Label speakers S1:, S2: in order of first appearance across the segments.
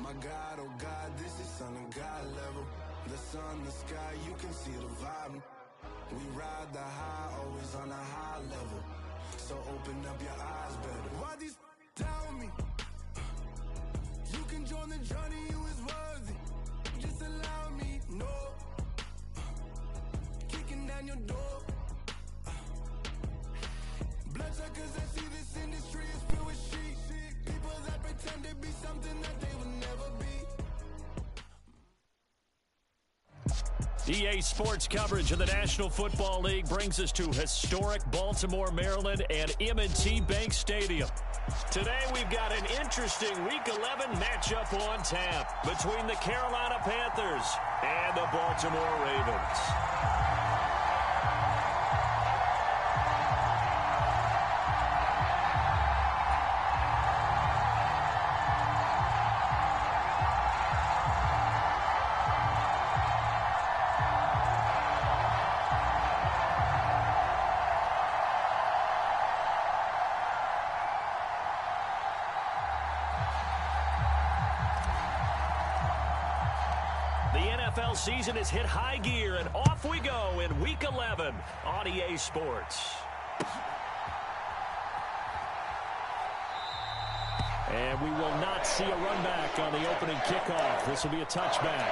S1: my God, oh God, this is son of God level. The sun, the sky, you can see the vibe. We ride the high, always on a high level. So open up your eyes better. Why these tell me? You can join the journey, you is worthy. Just allow me, no. Kicking down your door. Bloodsuckers that see this industry is filled with sheep. People that pretend to be something that they will never be.
S2: EA Sports coverage of the National Football League brings us to historic Baltimore, Maryland, and M&T Bank Stadium. Today we've got an interesting Week 11 matchup on tap between the Carolina Panthers and the Baltimore Ravens. NFL season has hit high gear, and off we go in Week 11 on EA Sports. And we will not see a run back on the opening kickoff. This will be a touchback.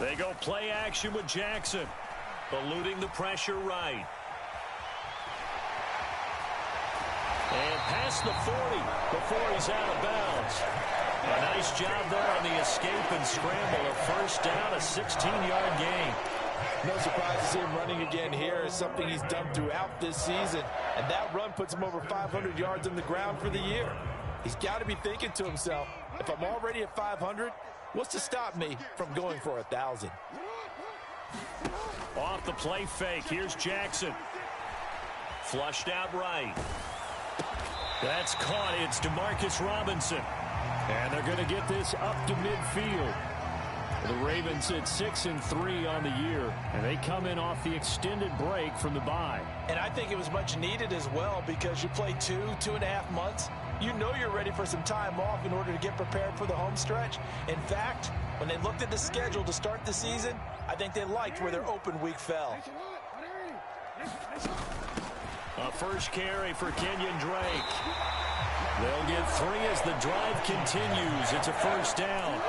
S2: They go play action with Jackson, eluding the pressure right. And past the 40 before he's out of bounds. A nice job there on the escape and scramble. A first down, a 16-yard gain.
S3: No surprise to see him running again here. It's something he's done throughout this season. And that run puts him over 500 yards on the ground for the year. He's got to be thinking to himself, if I'm already at 500, what's to stop me from going for 1,000?
S2: Off the play fake, here's Jackson. Flushed out right. That's caught. It's DeMarcus Robinson. And they're going to get this up to midfield. The Ravens at 6-3 on the year, and they come in off the extended break from the bye.
S3: And I think it was much needed as well, because you play 2.5 months. You know you're ready for some time off in order to get prepared for the home stretch. In fact, when they looked at the schedule to start the season, I think they liked where their open week fell.
S2: A first carry for Kenyon Drake. They'll get 3 as the drive continues. It's a first down.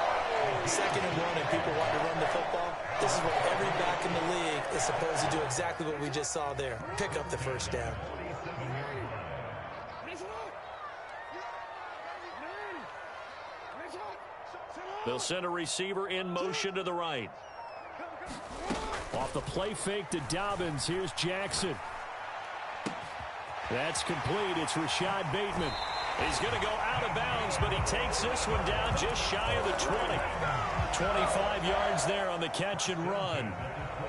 S3: 2nd and 1, and people want to run the football. This is what every back in the league is supposed to do, exactly what we just saw there. Pick up the first down.
S2: They'll send a receiver in motion to the right. Off the play fake to Dobbins. Here's Jackson. That's complete. It's Rashad Bateman. He's going to go out of bounds, but he takes this one down just shy of the 20. 25 yards there on the catch and run.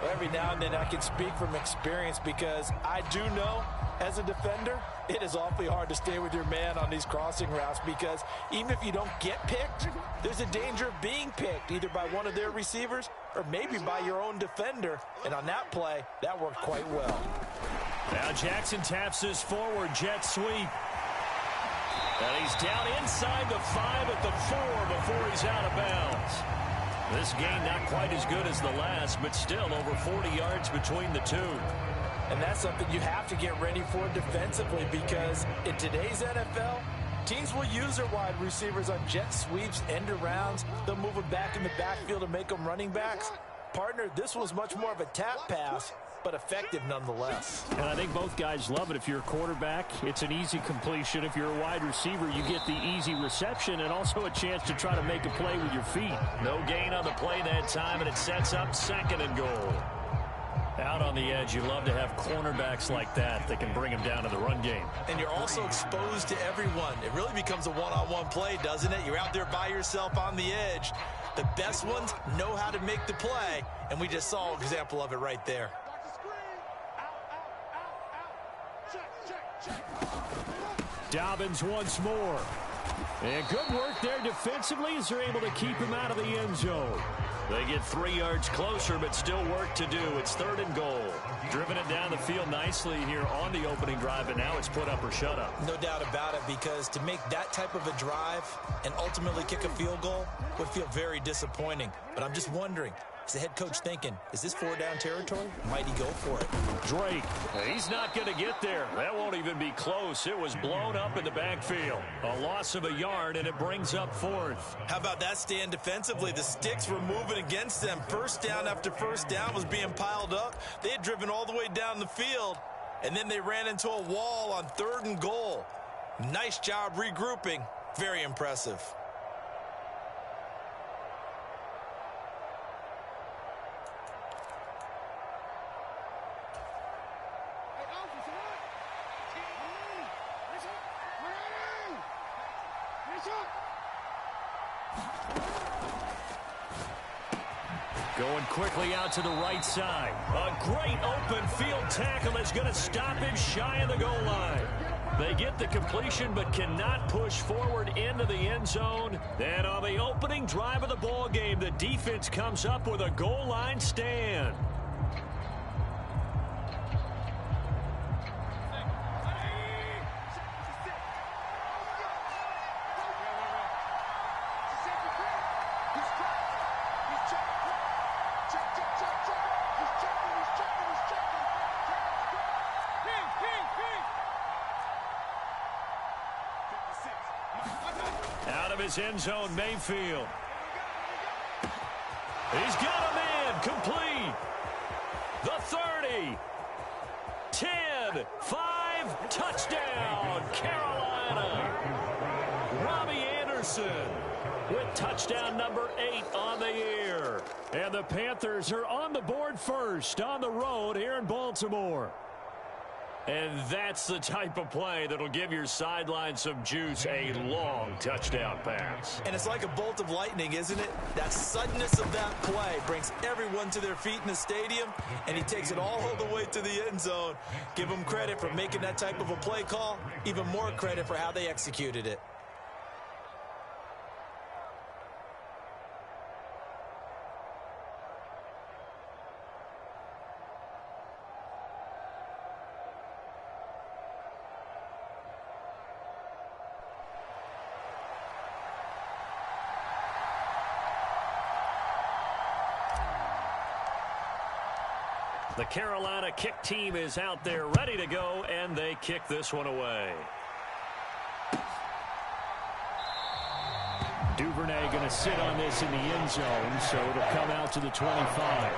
S3: Well, every now and then I can speak from experience, because I do know as a defender, it is awfully hard to stay with your man on these crossing routes, because even if you don't get picked, there's a danger of being picked either by one of their receivers or maybe by your own defender. And on that play, that worked quite well.
S2: Now Jackson taps this forward jet sweep. And he's down inside the 5 at the 4 before he's out of bounds. This game not quite as good as the last, but still over 40 yards between the two.
S3: And that's something you have to get ready for defensively, because in today's NFL, teams will use their wide receivers on jet sweeps, end arounds. They'll move them back in the backfield and make them running backs. Partner, this was much more of a tap pass, but effective nonetheless.
S2: And I think both guys love it. If you're a quarterback, it's an easy completion. If you're a wide receiver, you get the easy reception and also a chance to try to make a play with your feet. No gain on the play that time, and it sets up 2nd and goal. Out on the edge, you love to have cornerbacks like that can bring them down to the run game.
S3: And you're also exposed to everyone. It really becomes a one-on-one play, doesn't it? You're out there by yourself on the edge. The best ones know how to make the play, and we just saw an example of it right there.
S2: Dobbins once more. And good work there defensively as they're able to keep him out of the end zone. They get 3 yards closer, but still work to do. It's 3rd and goal. Driven it down the field nicely here on the opening drive, and now it's put up or shut up.
S3: No doubt about it, because to make that type of a drive and ultimately kick a field goal would feel very disappointing. But I'm just wondering, is the head coach thinking, is this 4-down territory? Might he go for it?
S2: Drake, he's not going to get there. That won't even be close. It was blown up in the backfield. A loss of a yard, and it brings up 4th.
S3: How about that stand defensively? The sticks were moving against them. First down after first down was being piled up. They had driven all the way down the field, and then they ran into a wall on 3rd and goal. Nice job regrouping. Very impressive.
S2: Going quickly out to the right side. A great open field tackle that's going to stop him shy of the goal line. They get the completion but cannot push forward into the end zone. Then on the opening drive of the ball game, the defense comes up with a goal line stand. Out of his end zone, Mayfield. He's got a man complete. The 30. 10. 5. Touchdown, Carolina. Robbie Anderson with touchdown number 8 on the year. And the Panthers are on the board first on the road here in Baltimore. And that's the type of play that'll give your sideline some juice, a long touchdown pass.
S3: And it's like a bolt of lightning, isn't it? That suddenness of that play brings everyone to their feet in the stadium, and he takes it all the way to the end zone. Give him credit for making that type of a play call. Even more credit for how they executed it.
S2: The Carolina kick team is out there ready to go, and they kick this one away. Duvernay going to sit on this in the end zone, so it'll come out to the 25.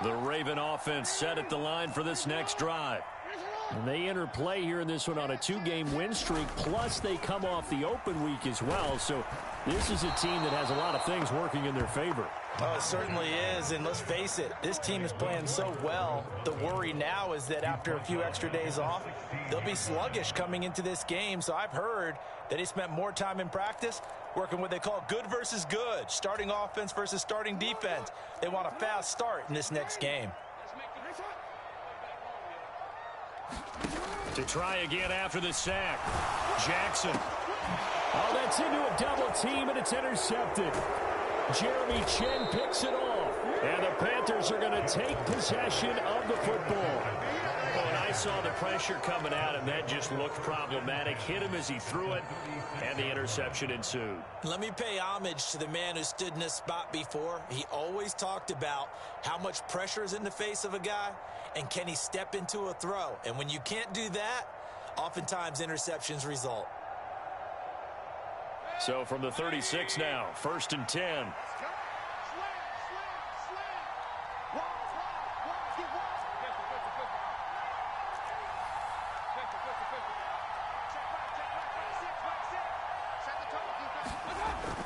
S2: The Raven offense set at the line for this next drive. And they enter play here in this one on a 2-game win streak, plus they come off the open week as well. So this is a team that has a lot of things working in their favor.
S3: Oh, it certainly is, and let's face it, this team is playing so well. The worry now is that after a few extra days off, they'll be sluggish coming into this game. So I've heard that he spent more time in practice working what they call good versus good, starting offense versus starting defense. They want a fast start in this next game.
S2: To try again after the sack, Jackson. Oh, that's into a double team, and it's intercepted. Jeremy Chin picks it off, and the Panthers are going to take possession of the football. Oh, and I saw the pressure coming at him. That just looked problematic. Hit him as he threw it, and the interception ensued.
S3: Let me pay homage to the man who stood in this spot before. He always talked about how much pressure is in the face of a guy, and can he step into a throw. And when you can't do that, oftentimes interceptions result.
S2: So from the 36 now, 1st and 10.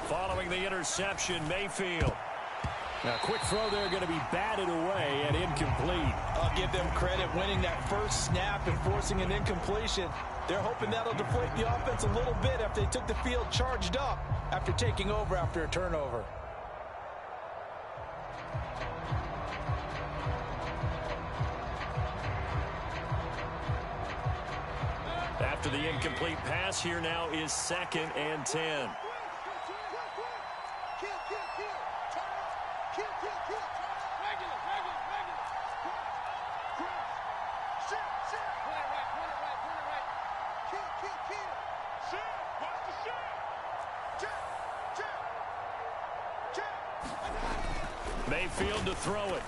S2: Following the interception, Mayfield. Now, quick throw there going to be batted away and incomplete.
S3: I'll give them credit winning that first snap and forcing an incompletion. They're hoping that'll deflate the offense a little bit after they took the field charged up after taking over after a turnover.
S2: After the incomplete pass, here now is 2nd and 10. Mayfield to throw it.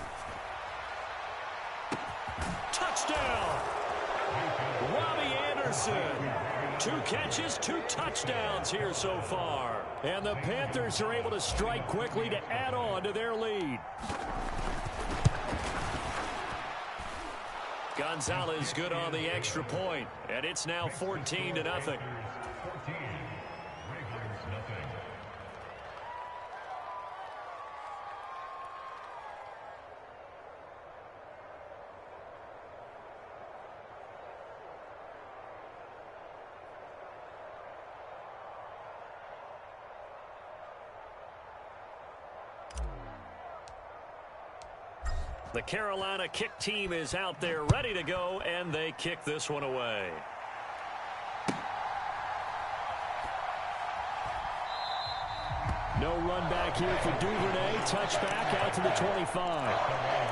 S2: Touchdown! Robbie Anderson. 2 catches, 2 touchdowns here so far. And the Panthers are able to strike quickly to add on to their lead. Gonzalez good on the extra point, and it's now 14-0. The Carolina kick team is out there ready to go, and they kick this one away. No run back here for Duvernay. Touchback out to the 25.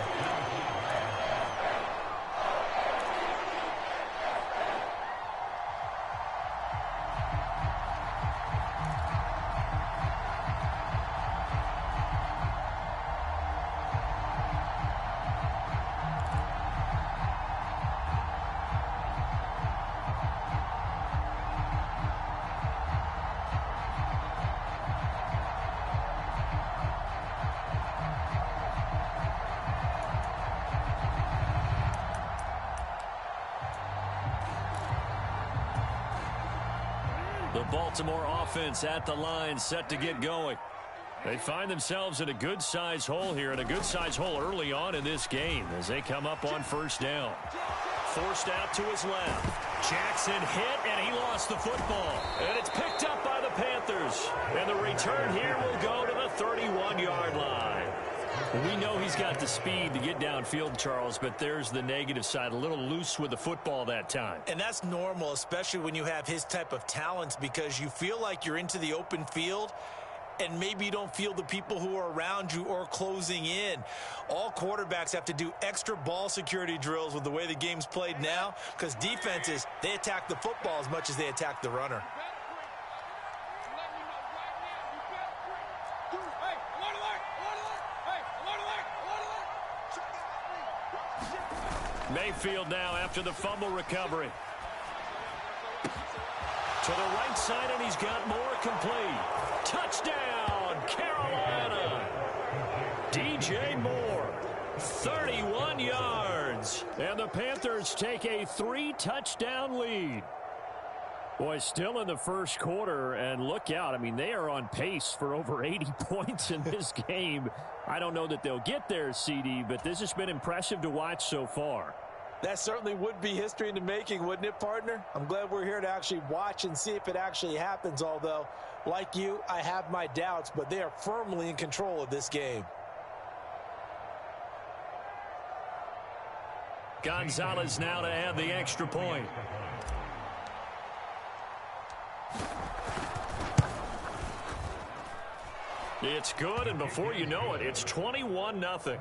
S2: The Baltimore offense at the line, set to get going. They find themselves in a good-sized hole here, and a good-sized hole early on in this game as they come up on 1st down. Forced out to his left. Jackson hit, and he lost the football. And it's picked up by the Panthers. And the return here will go to the 31-yard line. We know he's got the speed to get downfield, Charles, but there's the negative side. A little loose with the football that time.
S3: And that's normal, especially when you have his type of talents, because you feel like you're into the open field and maybe you don't feel the people who are around you or closing in. All quarterbacks have to do extra ball security drills with the way the game's played now, because defenses, they attack the football as much as they attack the runner.
S2: Mayfield now after the fumble recovery. To the right side, and he's got more complete. Touchdown, Carolina. DJ Moore, 31 yards. And the Panthers take a 3-touchdown lead. Boy, still in the first quarter, and look out. I mean, they are on pace for over 80 points in this game. I don't know that they'll get there, CD, but this has been impressive to watch so far.
S3: That certainly would be history in the making, wouldn't it, partner? I'm glad we're here to actually watch and see if it actually happens, although, like you, I have my doubts, but they are firmly in control of this game.
S2: Gonzalez now to add the extra point. It's good, and before you know it, it's 21-0.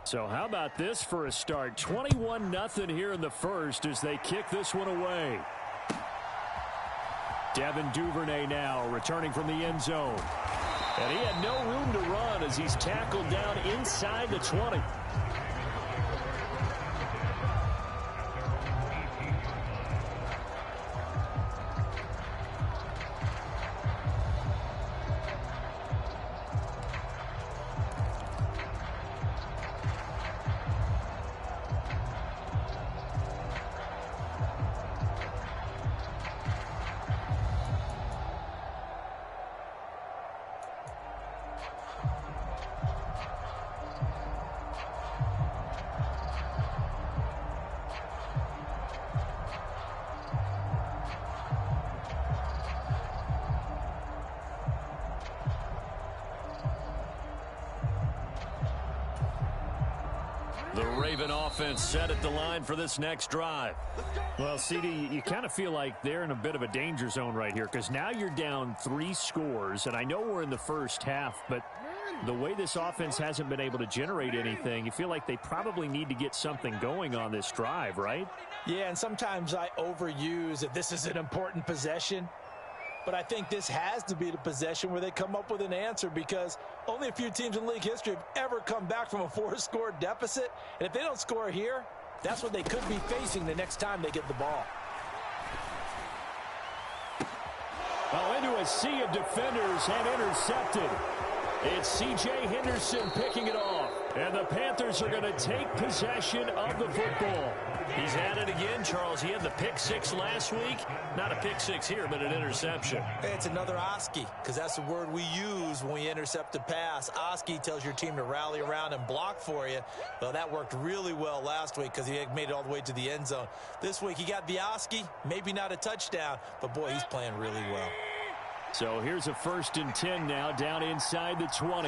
S2: So how about this for a start? 21-0 here in the first as they kick this one away. Devin Duvernay now returning from the end zone. And he had no room to run as he's tackled down inside the 20. The Raven offense set at the line for this next drive. Well, CD, you kind of feel like they're in a bit of a danger zone right here because now you're down 3 scores, and I know we're in the first half, but the way this offense hasn't been able to generate anything, you feel like they probably need to get something going on this drive, right?
S3: Yeah, and sometimes I overuse that this is an important possession. But I think this has to be the possession where they come up with an answer because only a few teams in league history have ever come back from a 4-score deficit. And if they don't score here, that's what they could be facing the next time they get the ball.
S2: Oh, into a sea of defenders and intercepted. It's C.J. Henderson picking it off. And the Panthers are going to take possession of the football. He's at it again, Charles. He had the pick 6 last week. Not a pick 6 here, but an interception.
S3: Hey, it's another Oski, because that's the word we use when we intercept a pass. Oski tells your team to rally around and block for you. Well, that worked really well last week because he made it all the way to the end zone. This week, he got the Oski, maybe not a touchdown, but, boy, he's playing really well.
S2: So here's a 1st and 10 now, down inside the 20.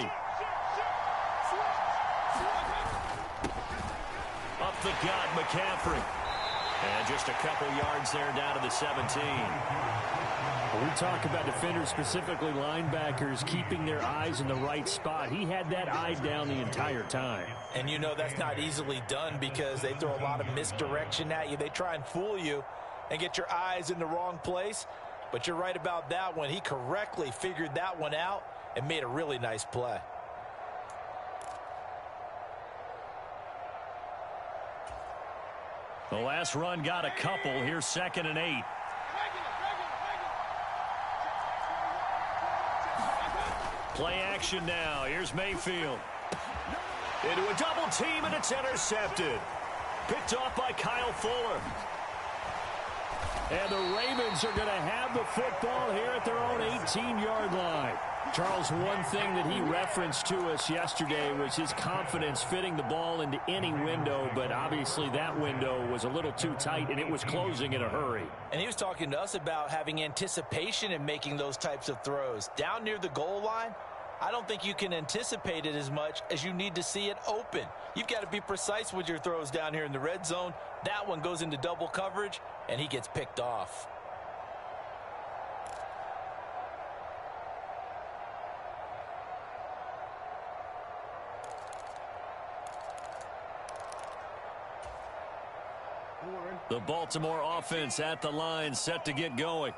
S2: Up the gut, McCaffrey. And just a couple yards there down to the 17. When we talk about defenders, specifically linebackers, keeping their eyes in the right spot. He had that eye down the entire time.
S3: And you know that's not easily done because they throw a lot of misdirection at you. They try and fool you and get your eyes in the wrong place. But you're right about that one. He correctly figured that one out and made a really nice play.
S2: The last run got a couple. Here's 2nd and 8. Play action now. Here's Mayfield. Into a double team, and it's intercepted. Picked off by Kyle Fuller. And the Ravens are going to have the football here at their own 18-yard line. Charles, one thing that he referenced to us yesterday was his confidence fitting the ball into any window, but obviously that window was a little too tight, and it was closing in a hurry.
S3: And he was talking to us about having anticipation in making those types of throws. Down near the goal line, I don't think you can anticipate it as much as you need to see it open. You've got to be precise with your throws down here in the red zone. That one goes into double coverage, and he gets picked off.
S2: The Baltimore offense at the line, set to get going.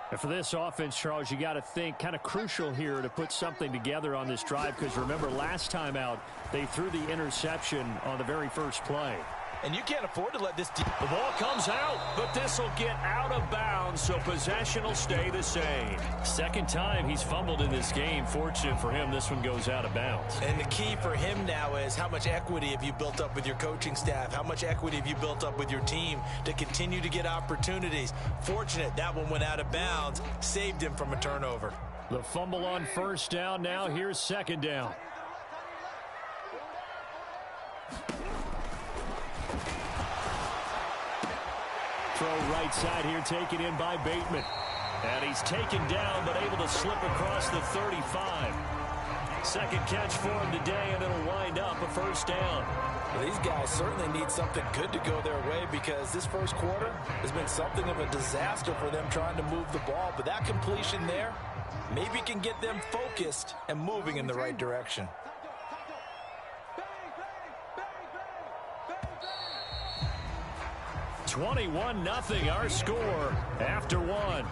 S2: And for this offense, Charles, you got to think kind of crucial here to put something together on this drive because remember last time out they threw the interception on the very first play.
S3: And you can't afford to let this team.
S2: The ball comes out, but this will get out of bounds, so possession will stay the same. 2nd time he's fumbled in this game. Fortunate for him, this one goes out of bounds.
S3: And the key for him now is how much equity have you built up with your coaching staff? How much equity have you built up with your team to continue to get opportunities? Fortunate that one went out of bounds, saved him from a turnover.
S2: The fumble on 1st down. Now here's 2nd down. Throw right side here, taken in by Bateman. And he's taken down, but able to slip across the 35. 2nd catch for him today, and it'll wind up a 1st down.
S3: Well, these guys certainly need something good to go their way because this first quarter has been something of a disaster for them trying to move the ball. But that completion there maybe can get them focused and moving in the right direction.
S2: 21-0 our score after one.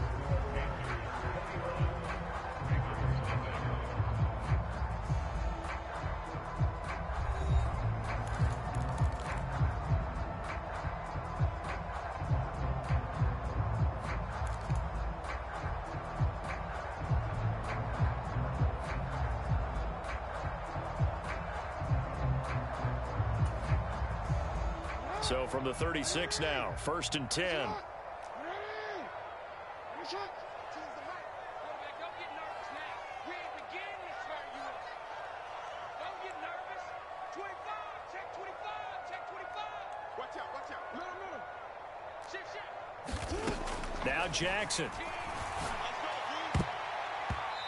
S2: So from the 36 now, 1st and 10. Now Jackson.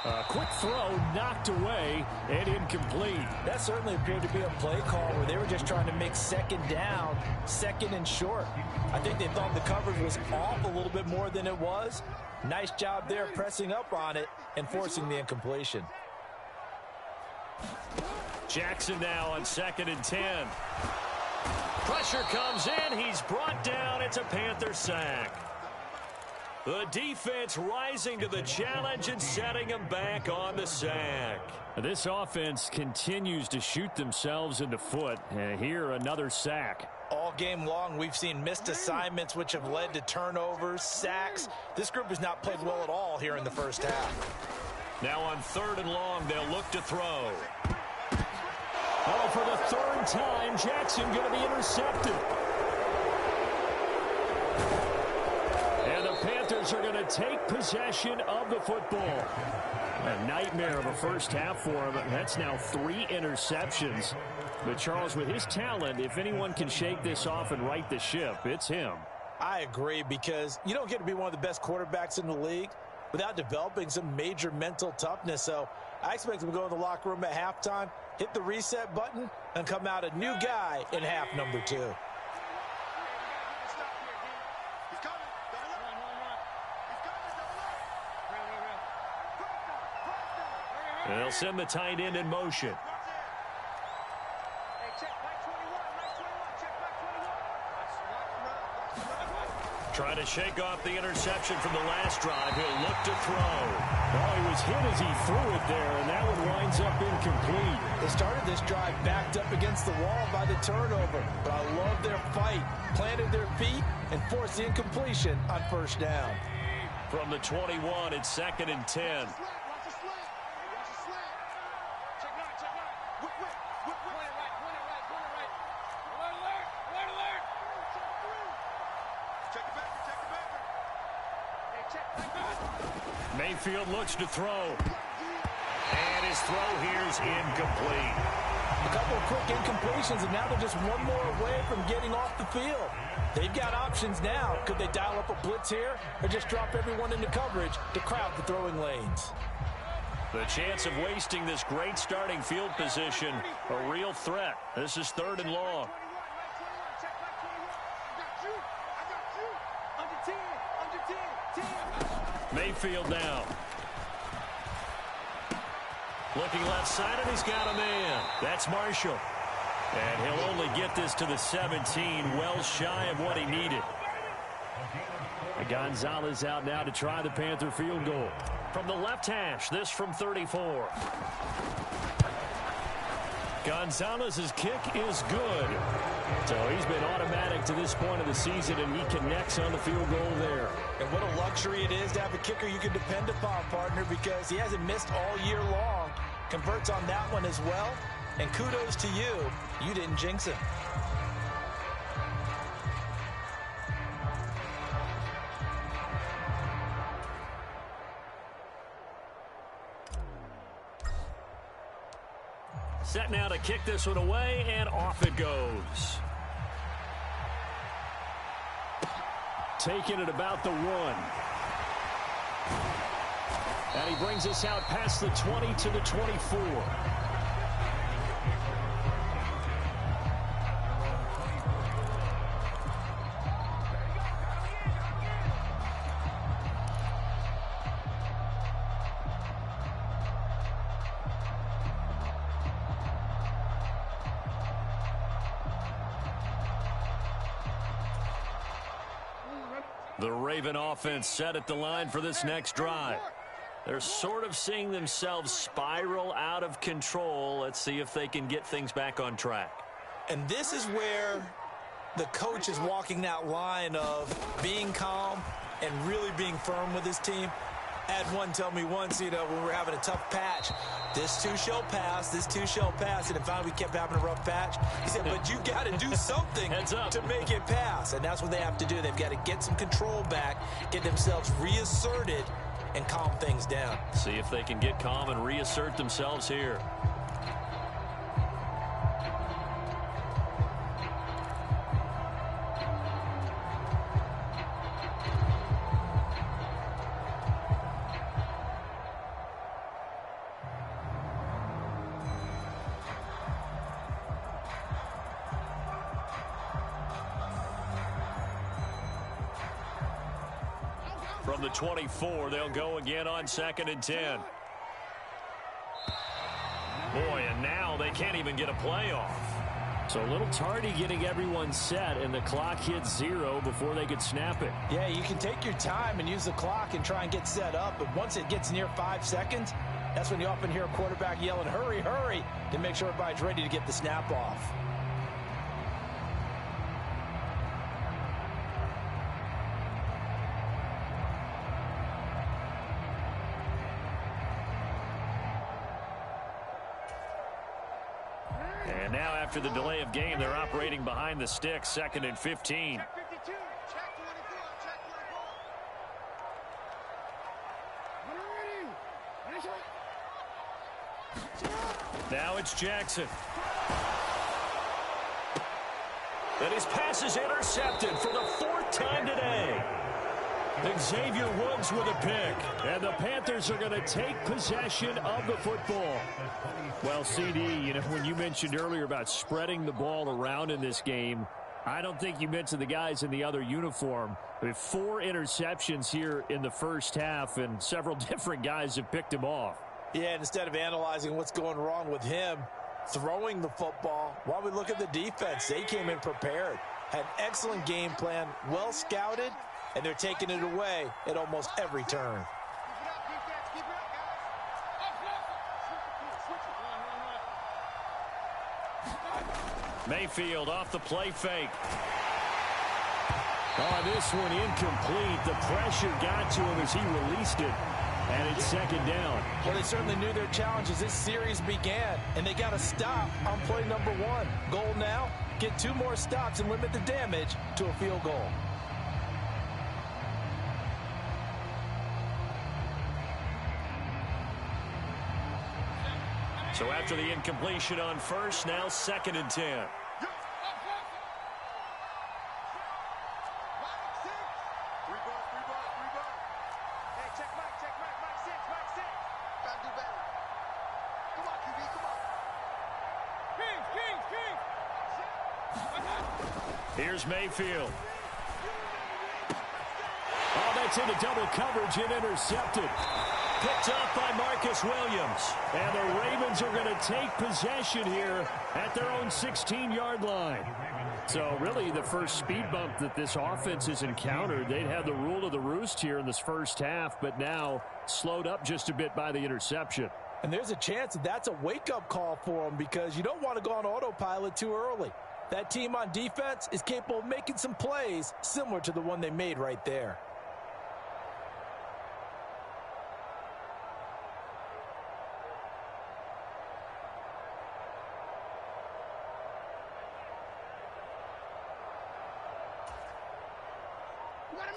S2: A quick throw knocked away and incomplete.
S3: That certainly appeared to be a play call where they were just trying to make second down, second and short. I think they thought the coverage was off a little bit more than it was. Nice job there pressing up on it and forcing the incompletion.
S2: Jackson now on 2nd and 10. Pressure comes in. He's brought down. It's a Panther sack. The defense rising to the challenge and setting him back on the sack. This offense continues to shoot themselves in the foot. And here, another sack.
S3: All game long, we've seen missed assignments which have led to turnovers, sacks. This group has not played well at all here in the first half.
S2: Now on 3rd and long, they'll look to throw. Oh, for the 3rd time, Jackson going to be intercepted. And the Panthers are going to take possession of the football. A nightmare of a first half for him. That's now 3 interceptions. But Charles, with his talent, if anyone can shake this off and right the ship, it's him.
S3: I agree, because you don't get to be one of the best quarterbacks in the league without developing some major mental toughness. So I expect him to go in the locker room at halftime, hit the reset button, and come out a new guy in half number 2.
S2: They'll send the tight end in motion. Trying to shake off the interception from the last drive. He'll look to throw. Oh, he was hit as he threw it there, and that one winds up incomplete.
S3: They started this drive backed up against the wall by the turnover, but I love their fight. Planted their feet and forced the incompletion on 1st down.
S2: From the 21, it's 2nd and 10. Mayfield looks to throw. And his throw here is incomplete.
S3: A couple of quick incompletions, and now they're just one more away from getting off the field. They've got options now. Could they dial up a blitz here or just drop everyone into coverage to crowd the throwing lanes?
S2: The chance of wasting this great starting field position, a real threat. This is 3rd and long. Mayfield now. Looking left side, and he's got a man. That's Marshall. And he'll only get this to the 17, well shy of what he needed. Gonzalez out now to try the Panther field goal. From the left hash, this from 34. Gonzalez's kick is good. So he's been automatic to this point of the season, and he connects on the field goal there.
S3: And what a luxury it is to have a kicker you can depend upon, partner, because he hasn't missed all year long. Converts on that one as well. And kudos to you. You didn't jinx him.
S2: Set now to kick this one away, and off it goes. Taking it about the 1. And he brings us out past the 20 to the 24. The Raven offense set at the line for this next drive. They're sort of seeing themselves spiral out of control. Let's see if they can get things back on track.
S3: And this is where the coach is walking that line of being calm and really being firm with his team. I had one tell me once, when we were having a tough patch, this too shall pass, this too shall pass, and then finally we kept having a rough patch. He said, but you got to do something to make it pass, and that's what they have to do. They've got to get some control back, get themselves reasserted, and calm things down.
S2: See if they can get calm and reassert themselves here. From the 24, they'll go again on 2nd and 10. Boy, and now they can't even get a play off. So a little tardy getting everyone set, and the clock hits 0 before they could snap it.
S3: Yeah, you can take your time and use the clock and try and get set up, but once it gets near 5 seconds, that's when you often hear a quarterback yelling, hurry, hurry, to make sure everybody's ready to get the snap off.
S2: And now after the delay of game, they're operating behind the sticks, 2nd and 15. Now it's Jackson. And his pass is intercepted for the 4th time today. Xavier Woods with a pick. And the Panthers are going to take possession of the football. Well, CD, when you mentioned earlier about spreading the ball around in this game, I don't think you mentioned the guys in the other uniform. We have 4 interceptions here in the first half, and several different guys have picked him off.
S3: Yeah, instead of analyzing what's going wrong with him, throwing the football, while we look at the defense, they came in prepared, had an excellent game plan, well scouted, and they're taking it away at almost every turn.
S2: Mayfield off the play fake. Oh, this one incomplete. The pressure got to him as he released it. And it's 2nd down.
S3: Well, they certainly knew their challenge as this series began, and they got to stop on play number 1. Goal now, get 2 more stops and limit the damage to a field goal.
S2: So after the incompletion on first, now 2nd and 10. Here's Mayfield. Oh, that's into double coverage and intercepted. Picked up by Marcus Williams. And the Ravens are going to take possession here at their own 16-yard line. So really the first speed bump that this offense has encountered, they'd had the rule of the roost here in this first half, but now slowed up just a bit by the interception.
S3: And there's a chance that that's a wake-up call for them because you don't want to go on autopilot too early. That team on defense is capable of making some plays similar to the one they made right there.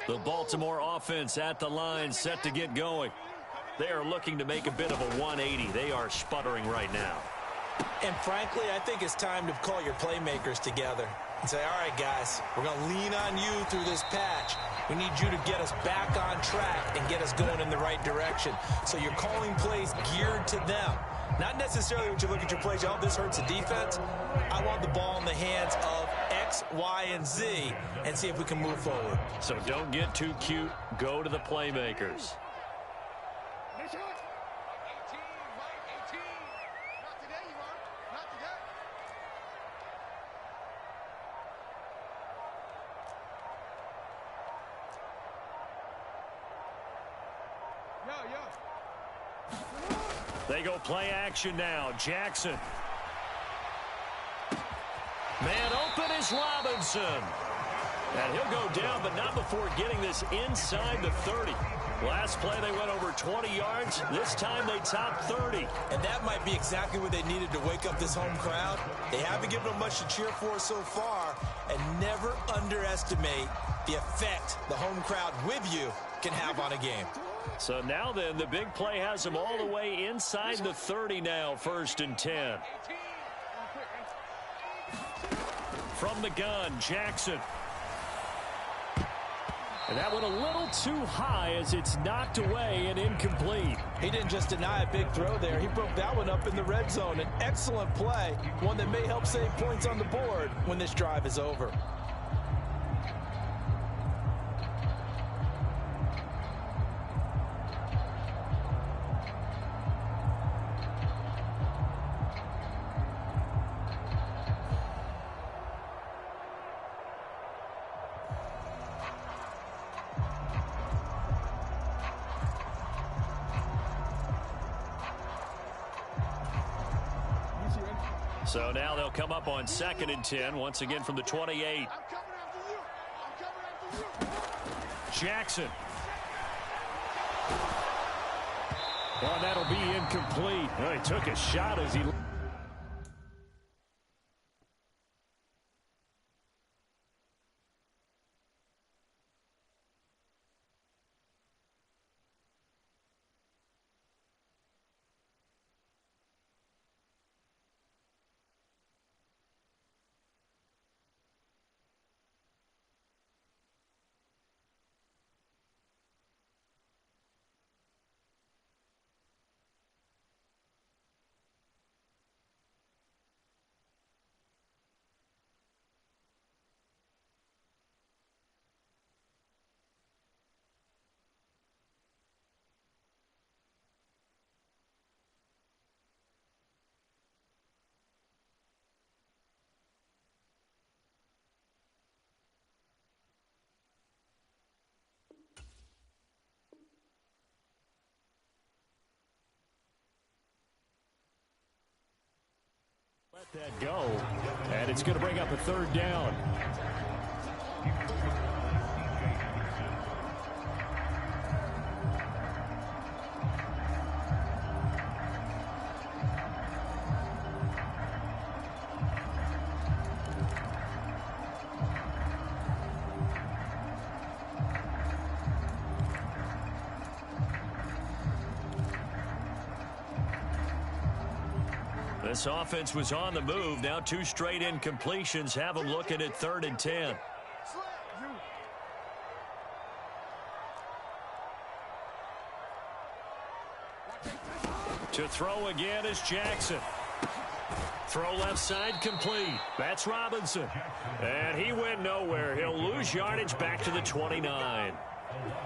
S2: The Baltimore offense at the line, set to get going. They are looking to make a bit of a 180. They are sputtering right now.
S3: And frankly, I think it's time to call your playmakers together and say, all right, guys, we're going to lean on you through this patch. We need you to get us back on track and get us going in the right direction. So you're calling plays geared to them. Not necessarily when you look at your plays, oh, this hurts the defense. I want the ball in the hands of X, Y, and Z and see if we can move forward.
S2: So don't get too cute. Go to the playmakers. They go play action now. Jackson. Man open is Robinson. And he'll go down, but not before getting this inside the 30. Last play, they went over 20 yards. This time, they topped 30.
S3: And that might be exactly what they needed to wake up this home crowd. They haven't given them much to cheer for so far. And never underestimate the effect the home crowd with you can have on a game.
S2: So now then, the big play has them all the way inside the 30 now, 1st and 10. From the gun, Jackson. And that went a little too high as it's knocked away and incomplete.
S3: He didn't just deny a big throw there. He broke that one up in the red zone. An excellent play, one that may help save points on the board when this drive is over.
S2: So now they'll come up on 2nd and 10, once again from the 28. Jackson. Well, that'll be incomplete. Well, he took a shot as he... Let that go, and it's going to bring up a 3rd down. This offense was on the move. Now 2 straight incompletions have them looking at 3rd and 10. To throw again is Jackson. Throw left side complete. That's Robinson. And he went nowhere. He'll lose yardage back to the 29.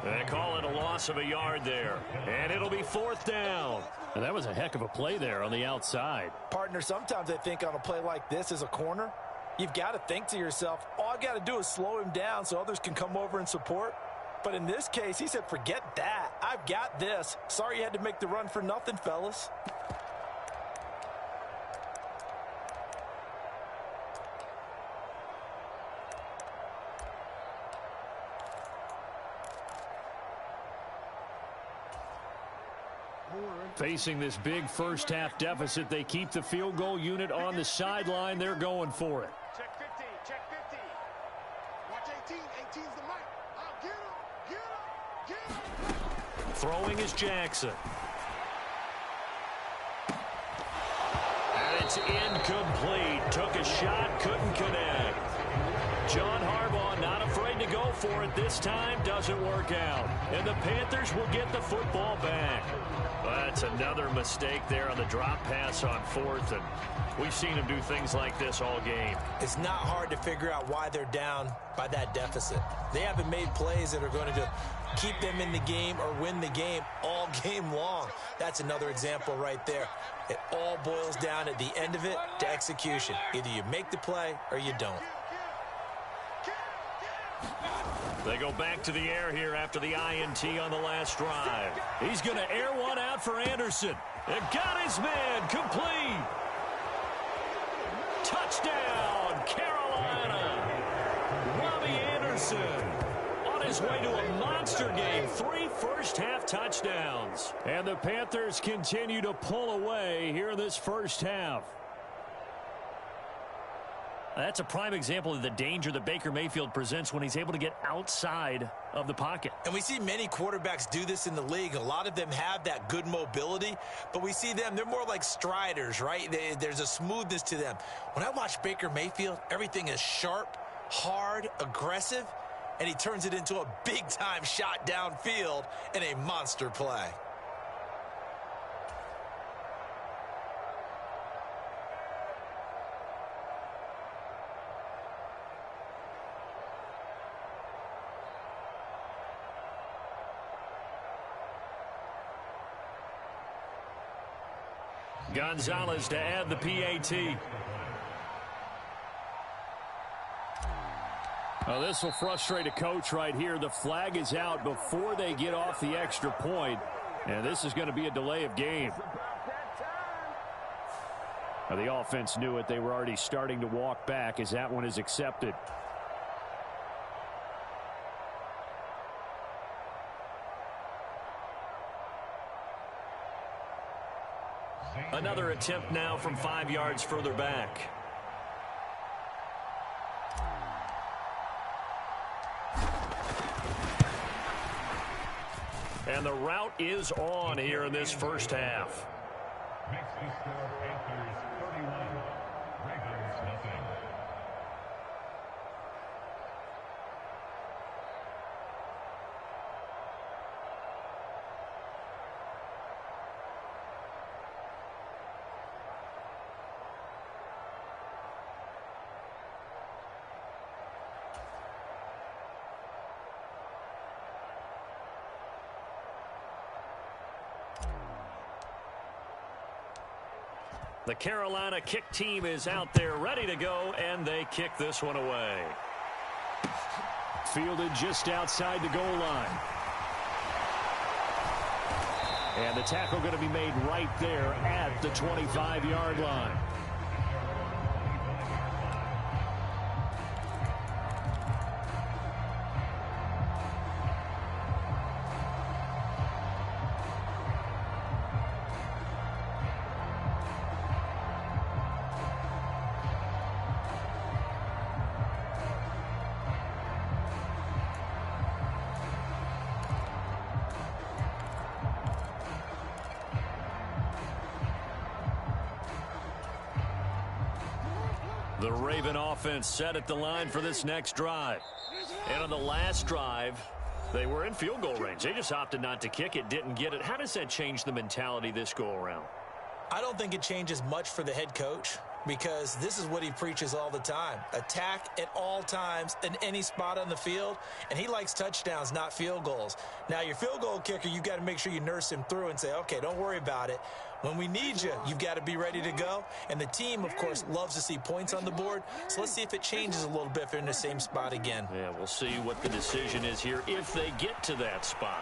S2: They call it a loss of a yard there. And it'll be 4th down. And that was a heck of a play there on the outside.
S3: Partner, sometimes I think on a play like this as a corner, you've got to think to yourself, all I've got to do is slow him down so others can come over and support. But in this case, he said, forget that. I've got this. Sorry you had to make the run for nothing, fellas.
S2: Facing this big first-half deficit, they keep the field goal unit on the sideline. They're going for it.
S4: Check 50, check 50. Watch 18, 18's the mic. Get him.
S2: Throwing is Jackson. And it's incomplete. Took a shot, couldn't connect. John Harbaugh not afraid to go for it this time. Doesn't work out. And the Panthers will get the football back. That's another mistake there on the drop pass on 4th. And we've seen him do things like this all game.
S3: It's not hard to figure out why they're down by that deficit. They haven't made plays that are going to keep them in the game or win the game all game long. That's another example right there. It all boils down at the end of it to execution. Either you make the play or you don't.
S2: They go back to the air here after the INT on the last drive. He's going to air one out for Anderson. And got his man complete. Touchdown, Carolina. Robbie Anderson on his way to a monster game. 3 first-half touchdowns. And the Panthers continue to pull away here in this first half. That's a prime example of the danger that Baker Mayfield presents when he's able to get outside of the pocket.
S3: And we see many quarterbacks do this in the league. A lot of them have that good mobility, but we see them, they're more like striders, right? There's a smoothness to them. When I watch Baker Mayfield, everything is sharp, hard, aggressive, and he turns it into a big-time shot downfield in a monster play.
S2: Gonzalez to add the PAT. Well, this will frustrate a coach right here. The flag is out before they get off the extra point, and this is going to be a delay of game. Now, the offense knew it. They were already starting to walk back as that one is accepted. Another attempt now from 5 yards further back. And the route is on here in this first half.
S5: Makes the score Panthers 31, Ravens nothing.
S2: The Carolina kick team is out there ready to go, and they kick this one away. Fielded just outside the goal line. And the tackle going to be made right there at the 25-yard line. The Raven offense set at the line for this next drive. And on the last drive, they were in field goal range. They just opted not to kick it, didn't get it. How does that change the mentality this go around?
S3: I don't think it changes much for the head coach, because this is what he preaches all the time. Attack at all times in any spot on the field, and he likes touchdowns, not field goals. Now, your field goal kicker, you've got to make sure you nurse him through and say, okay, don't worry about it. When we need you, you've got to be ready to go. And the team, of course, loves to see points on the board. So let's see if it changes a little bit if they're in the same spot again.
S2: Yeah, we'll see what the decision is here if they get to that spot.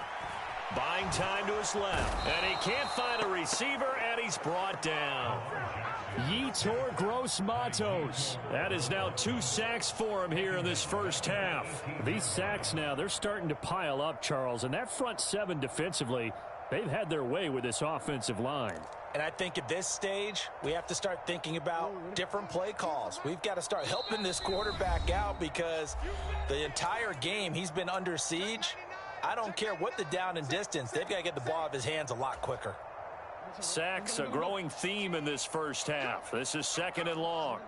S2: Buying time to his left. And he can't find a receiver, and he's brought down. Yetur Gross-Matos. That is now 2 sacks for him here in this first half. These sacks now, they're starting to pile up, Charles. And that front seven defensively, they've had their way with this offensive line.
S3: And I think at this stage, we have to start thinking about different play calls. We've got to start helping this quarterback out, because the entire game he's been under siege. I don't care what the down and distance. They've got to get the ball out of his hands a lot quicker.
S2: Sacks, a growing theme in this first half. This is 2nd and long.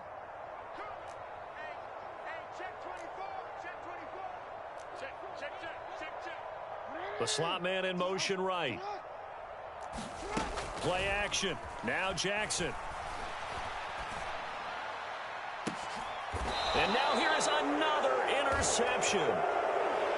S2: The slot man in motion right. Play action. Now Jackson. And now here is another interception.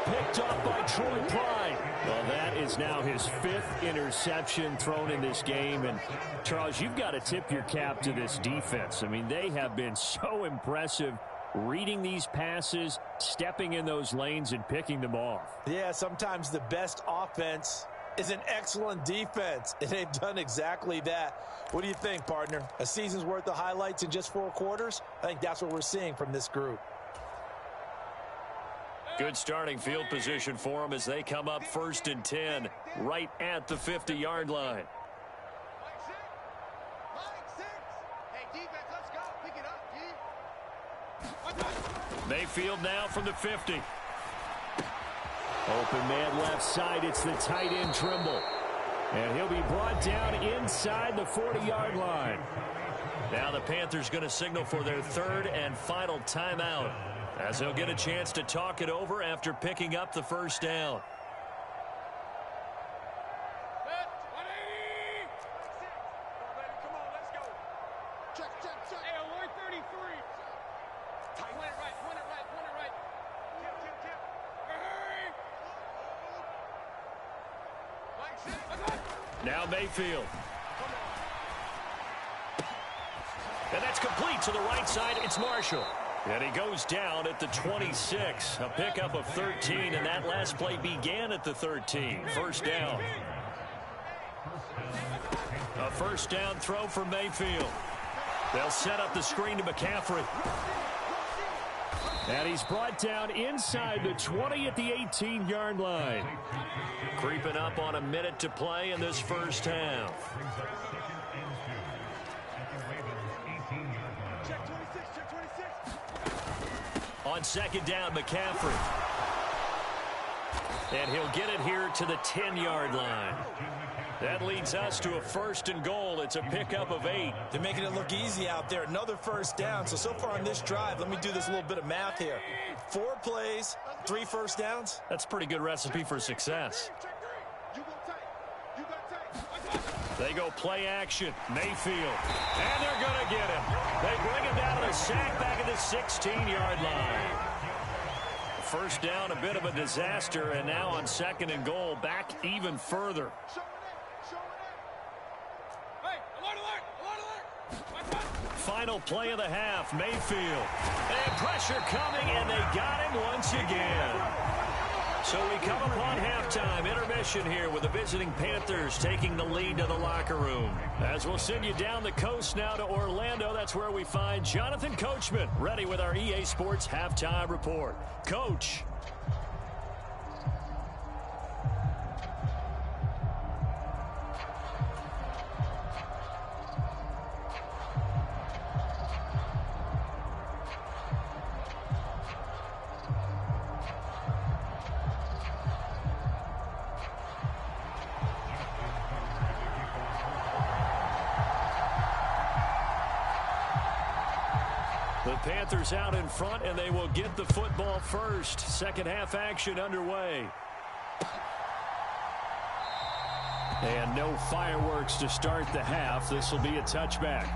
S2: Picked up by Troy Pride. Well, that is now his 5th interception thrown in this game. And, Charles, you've got to tip your cap to this defense. I mean, they have been so impressive reading these passes, stepping in those lanes, and picking them off.
S3: Yeah, sometimes the best offense is an excellent defense, and they've done exactly that. What do you think, partner? A season's worth of highlights in just 4 quarters? I think that's what we're seeing from this group.
S2: Good starting field position for them as they come up 1st and 10, right at the 50-yard line. Mayfield now from the 50. Open man left side. It's the tight end Trimble. And he'll be brought down inside the 40-yard line. Now the Panthers going to signal for their 3rd and final timeout, as they'll get a chance to talk it over after picking up the 1st down. Now Mayfield. And that's complete to the right side. It's Marshall. And he goes down at the 26. A pickup of 13, and that last play began at the 13. 1st down. A 1st down throw for Mayfield. They'll set up the screen to McCaffrey. And he's brought down inside the 20 at the 18-yard line. Creeping up on a minute to play in this 1st half. On 2nd down, McCaffrey. And he'll get it here to the 10-yard line. That leads us to a 1st and goal. It's a pickup of 8.
S3: They're making it look easy out there. Another 1st down. So far on this drive, let me do this little bit of math here. 4 plays, 3 1st downs.
S2: That's a pretty good recipe for success. They go play action. Mayfield. And they're going to get him. They bring him down to the sack back at the 16-yard line. 1st down, a bit of a disaster, and now on 2nd and goal, back even further. Final play of the half, Mayfield. And pressure coming, and they got him once again. So we come upon halftime, intermission here with the visiting Panthers taking the lead to the locker room. As we'll send you down the coast now to Orlando, that's where we find Jonathan Coachman ready with our EA Sports Halftime Report. Coach. The Panthers out in front, and they will get the football first. 2nd half action underway. And no fireworks to start the half. This will be a touchback.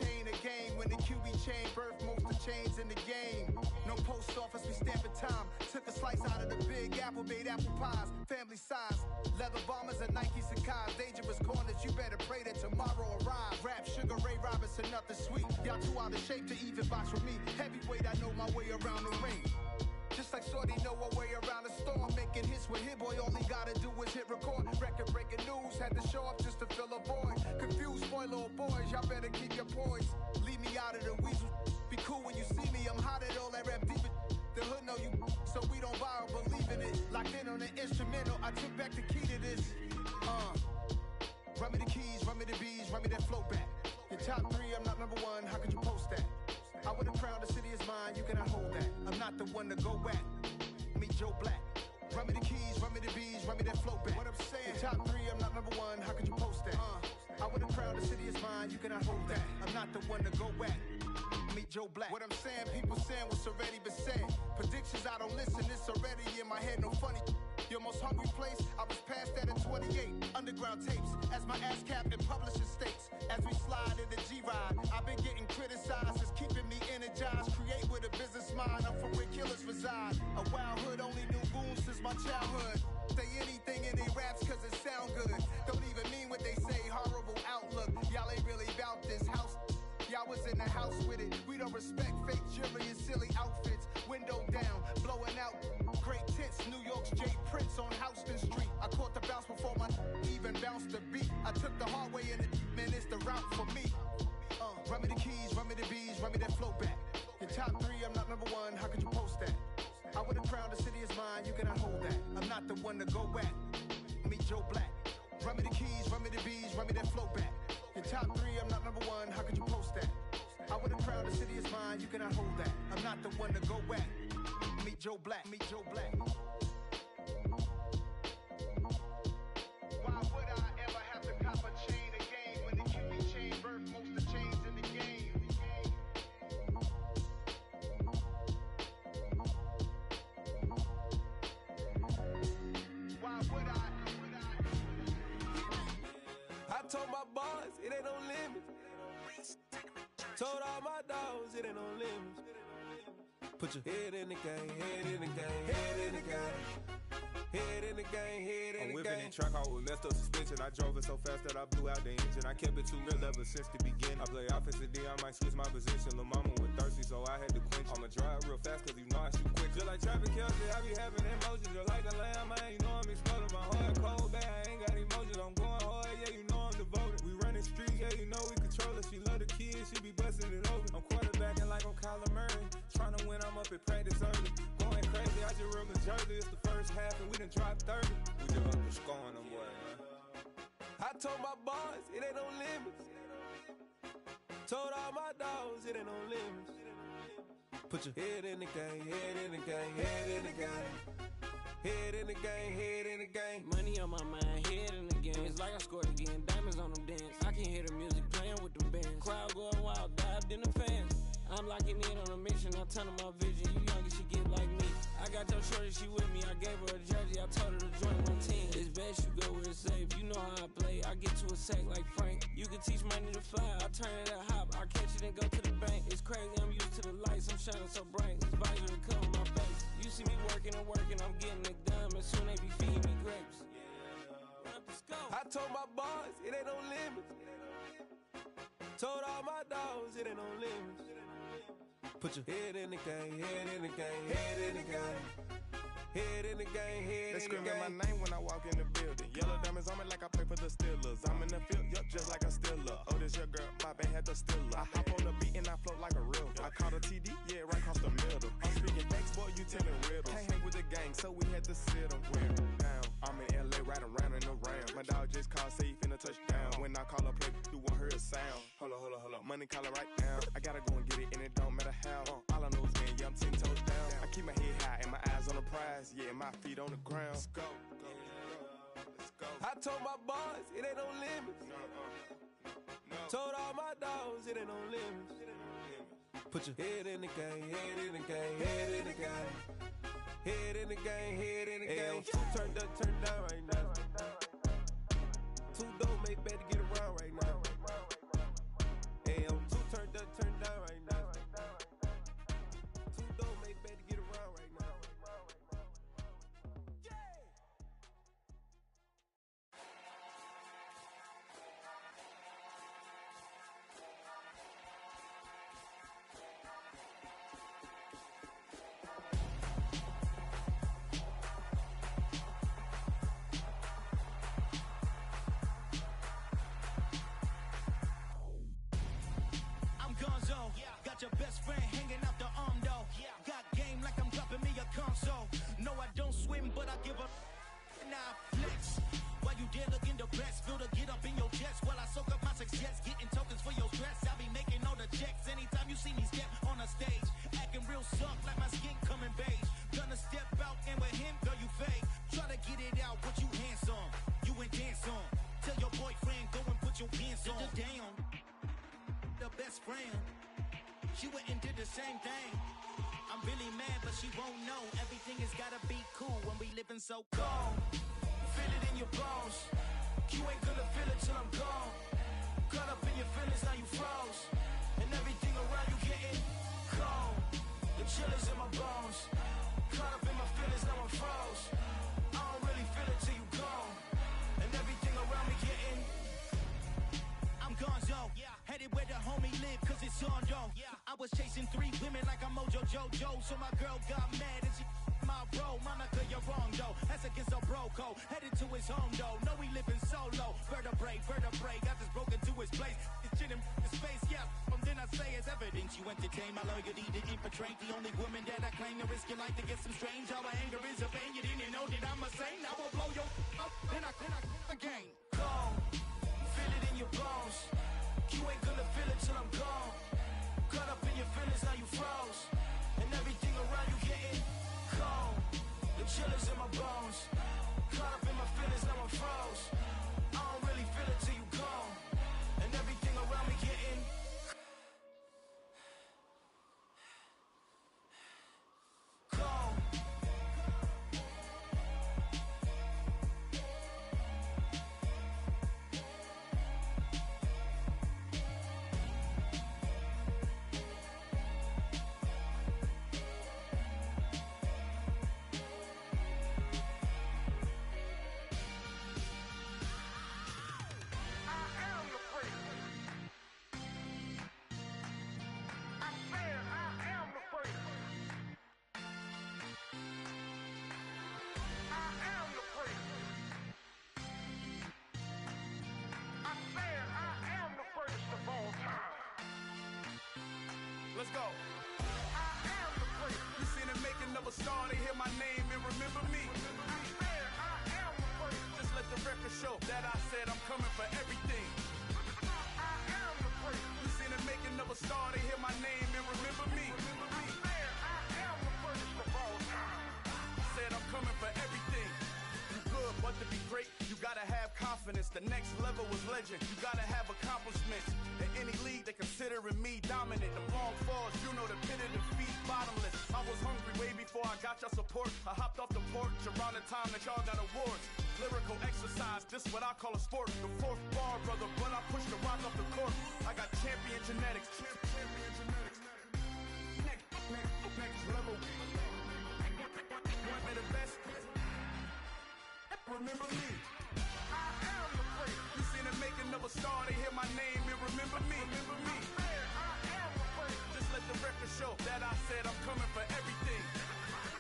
S1: chain of game. When the QB chain birthed most of chains in the game. No post office, we stamping time. Took a slice out of the big apple, made apple pies. Family size, leather bombers and Nike Sacai's. Dangerous corners, you better pray that tomorrow arrives. Rap, Sugar Ray Robinson, nothing sweet. Y'all too out of shape to even box with me. Heavyweight, I know my way around the ring. Just like Shorty know her way around the storm. Making hits with Hit Boy, all he gotta do is hit record. Record breaking news, had to show up just to fill a void. Confused boy, little boys, y'all better keep your poise. Leave me out of the weasel. Be cool when you see me, I'm hot at all that rap deep. The hood know you, so we don't borrow, believe in it. Locked in on the instrumental, I took back the key to this. Run me the keys, run me the bees, run me that flow back. Your top 3, I'm not number 1, how could you post that? I would have crowned the city is mine, you cannot hold that. I'm not the one to go back. Meet Joe Black. Run me the keys, run me the bees, run me that flow back. What I'm saying, your top 3, I'm not number 1, how could you post that? I would have crowned the city is mine, you cannot hold that. I'm not the one to go back. Meet Joe Black. What I'm saying, people saying what's already been said. Predictions, I don't listen, it's already in my head, no funny. Your most hungry place, I was past that at 28. Underground tapes, as my ass cap in publishing states. As we slide in the G-Ride, I've been getting criticized, it's keeping me energized. Create with a business mind, I'm from where killers reside. A wild hood, only knew goons since my childhood. Say anything in they raps cause it sound good. Don't even mean what they say, horrible outlook. Y'all ain't really about this house. Y'all was in the house with it. We don't respect fake jewelry and silly outfits. Window down, blowing out great tits. New York's J. Prince on Houston Street. I caught the bounce before my even bounced the beat. I took the hard way in it, man, it's the route for me. Run me the keys, run me the bees, run me that flow back. Your top 3, I'm not number 1, how could you post that? I would have crowned the city is mine, you cannot hold that. I'm not the one to go back. Meet Joe Black. Run me the keys, run me the bees, run me that flow back. Your top 3, I'm not number 1, how could you post that? I would have crowned the city is mine, you cannot hold that. I'm not the one to go back. Meet Joe Black, meet Joe Black. Why would I ever have to cop a chain again when the QB chain birthed most of chains in the game? Why would I told my boys, it ain't no limits. Told all my dogs, it ain't no limits. Put your head in the game, head in the game, head in the game. Head in the game, head in the game. I'm whipping the track out with messed up suspension. I drove it so fast that I blew out the engine. I kept it too real ever since the beginning. I play offensive D, I might switch my position. Lil' mama was thirsty, so I had to quench. I'ma drive real fast, cause you know I shoot quick. Just like traffic Kelsey, I be having emotions. Just like a lamb, I ain't know I'm exploding. My heart cold, bad, I ain't got emotions. I'm going hard, yeah, you know I'm devoted. We running streets, yeah, you know we control it. She love the kids, she be busting it over. I'm quarterbacking like I'm Kyler Murray. Trying to win, I'm up at practice early. Going crazy, I just real the jersey. It's the first half and we done dropped 30. We just up to scoring them, boy, man. I told my boys, it ain't no limits. Told all my dogs, it ain't no limits. Put your head in the game, head in the game, head in the game. Head in the game, head in the game.
S6: Money on my mind, head in the game. It's like I scored again, diamonds on them dance. I can hear the music playing with the bands. Crowd going wild, dived in the fans. I'm locking in on a mission, I turn my vision. You young, she get like me. I got your shorty, she with me. I gave her a jersey, I told her to join my team. It's best you go where it's safe. You know how I play, I get to a sack like Frank. You can teach money to fly, I turn it at hop. I catch it and go to the bank. It's crazy, I'm used to the lights, I'm shining so bright. This visor to cover my face. You see me working and working, I'm getting it done. And soon they be feeding me grapes.
S1: I told my boys, it ain't no limits. Told all my dogs, it ain't no limits. Put your head in the game, head in the game, head in the game. Head in the game, head in the game. They screaming my name when I walk in the building. Yellow diamonds on me like I play for the Steelers. I'm in the field, yup, just like a Steeler. Oh, this your girl, my band had the Steeler. I hop on the beat and I float like a real. I caught a TD, yeah, right across the middle. I'm speaking facts, boy, you telling riddles. Can't hang with the gang, so we had to sit them down. I'm in LA, riding around in the Rams. My dog just called, say he finna touchdown. When I call a play, you won't hear a sound. Hold up, money calling right now. I gotta go and get it, and it don't matter how. All I know is, man, yeah, I'm 10 toes down. I keep my head high and my eyes on the prize. Yeah, my feet on the ground. Let's go. Let's go. I told my boys, it ain't no limits. No. Told all my dogs, it ain't no limits. Put your head in the game, head in the game, head in the game. Head in the game, head in the game. Turned up, turned down right now. Two dope make better get around right now. Hey, I'm too
S7: friend hanging out the arm though. Got game like I'm dropping me a console. No, I don't swim, but I give a nah flex. While you there looking depressed, feel the get up in your chest while I soak up my success, getting tokens for your stress. I be making all the checks anytime you see me step on a stage, acting real soft like my skin coming beige. Gonna step out and with him, girl, you fake. Try to get it out, but you handsome. You ain't dance on. Tell your boyfriend go and put your pants on. Down, the best friend. She went and did the same thing. I'm really mad, but she won't know. Everything has gotta be cool when we living so cold. Feel it in your bones. You ain't gonna feel it till I'm gone. Caught up in your feelings, now you froze. And everything around you getting cold. The chill is in my bones. Caught up in my feelings, now I'm froze. I don't really feel it till you gone. And everything around me getting I'm gonzo. Headed where the homie live, cause it's on though. I was chasing 3 women like I'm Mojo Jojo. So my girl got mad and she my bro. Monica, you're wrong though. That's against a bro code. Headed to his home though. No, we living solo. Vertebrae. Got this broken to his place. It's shit in his face, yeah. Then I say it's evidence you entertain my loyalty to infiltrate. The only woman that I claim to risk your life to get some strange. All my anger is a pain. You didn't know that I'm a saint. I will blow your up. Then I again. Cold. Feel it in your bones. You ain't gonna feel it till I'm gone. Caught up in your feelings, now you froze. And everything around you getting cold. The chill is in my bones. Caught up in my feelings, now I'm froze. I don't really feel it till you gone. And everything around me getting cold. Let's go. I am the place. You seen the making of a star, they hear my name and remember me. I am the place. Just let the record show that I said I'm coming for everything. I am the place. You seen the making of a star, they hear my name and remember me. I am the first of all time. Said I'm coming for everything. You good, but to be great, you gotta have confidence. The next level was legend. You gotta have accomplishments. In any league, they considering me dominant. The long falls, you know the pit of defeat, bottomless. I was hungry way before I got your support. I hopped off the porch around the time that y'all got awards. Lyrical exercise, this what I call a sport. The 4th bar, brother, when I push the rock off the court. I got champion genetics. Next level. One of the best. Remember me. I am the place. You seen the making of a star, they hear my name and remember me. I am the place. Just let the record show that I said I'm coming for everything.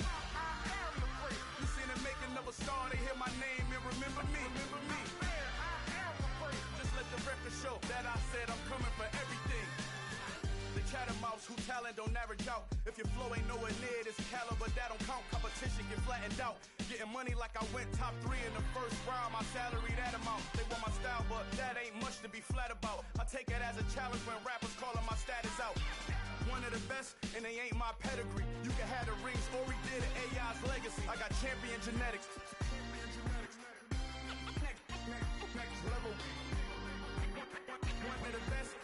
S7: I am the place. You seen the making of a star, they hear my name and remember me. I am the place. Just let the record show that I said I'm coming for everything. The chattermouse who talent don't average out. If your flow ain't nowhere near this caliber, that don't count. Competition get flattened out. Getting money like I went top 3 in the first round. My salary that amount. They want my style, but that ain't much to be flat about. I take it as a challenge when rappers calling my status out. One of the best, and they ain't my pedigree. You can have the rings, or we did it, AI's legacy. I got champion genetics. Next level. One of the best.